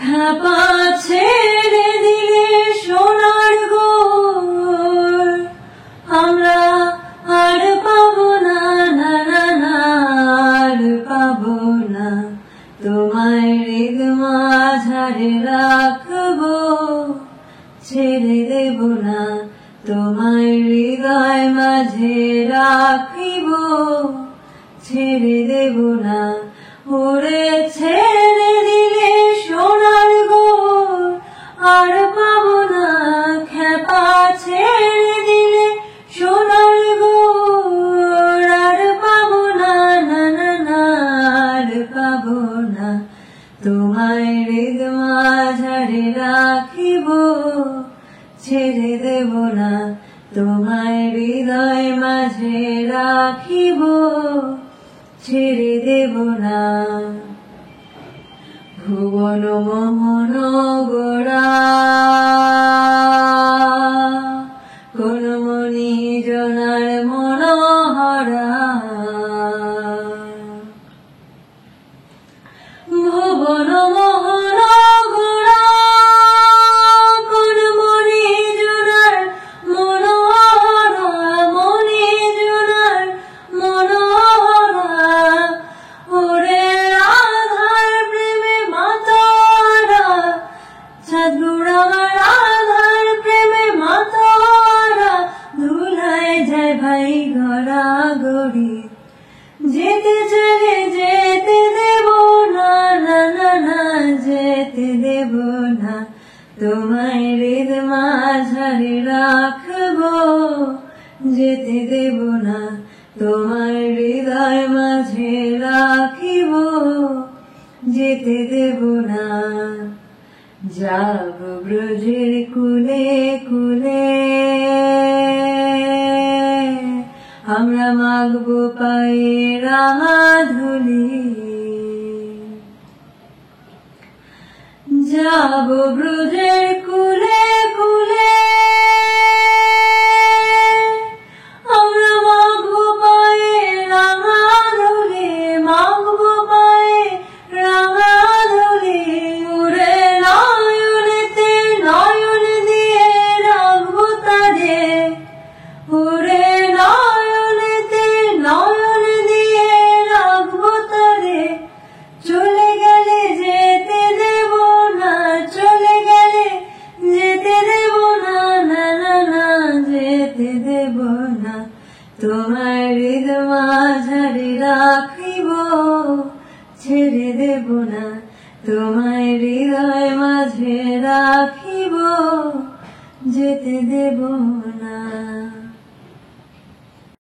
খ্যাপা ছেড়ে দিলে সোনার গোর আমরা আর পাবো না, না না না, আর পাবো না। তোমায় হৃদ মাঝারে রাখবো, ছেড়ে দেব না। তোমায় হৃদয় মাঝে রাখিব, ছেড়ে দেব না। ওরে ছেড়ে দিলে সোনার গোর আর পাবো না, খ্যাপা ছেড়ে দিলে সোনার গোর আর পাবো না, না না না, আর পাবো না। তোমায় হৃদ মাঝারে রাখিব, ছেড়ে দেব না। তোমায় হৃদয় মাঝে রাখিব, ছেড়ে দেব না। ভুবন মোহন গোড়া কোন মনি জনার মনোহরা, ভুবন মোহন গোড়া কোন মনি জনার মনোহরা, মনি জনার মনোহরা। ওরে আধার প্রেমে মাতোয়ারা, চাঁদপুর আমার আধার প্রেমে মাতোয়ারা। ধুলায় যায় ভাই গড়া গড়ি, যেতে চলে যেতে দেব না, না না না, যেতে দেব না। তোমায় হৃদ মাঝারে রাখবো, যেতে দেব না। তোমায় হৃদয় মাঝে রাখিব, যেতে দেব না। যাব ব্রজের কুলে কুলে, আমরা মাগবো পায়ে রাঙা ধুলি। যাব ব্রজের কুলে কুলে, আমরা মাগবো পায়ে রাঙা ধুলি, মাগবো পায়ে রাঙা ধুলি। ওরে নয়নেতে নয়ন দিয়ে রাখবো তারে, ওরে নয়নেতে নয়ন দিয়ে রাখবো তারে। চলে গেলে যেতে দেব না, চলে গেলে যেতে দেব না, না না না, যেতে দেব না। তোমায় হৃদ মাঝারে রাখিব, ছেড়ে দেব না। তোমায় হৃদয় মাঝে রাখিব, যেতে দেব না।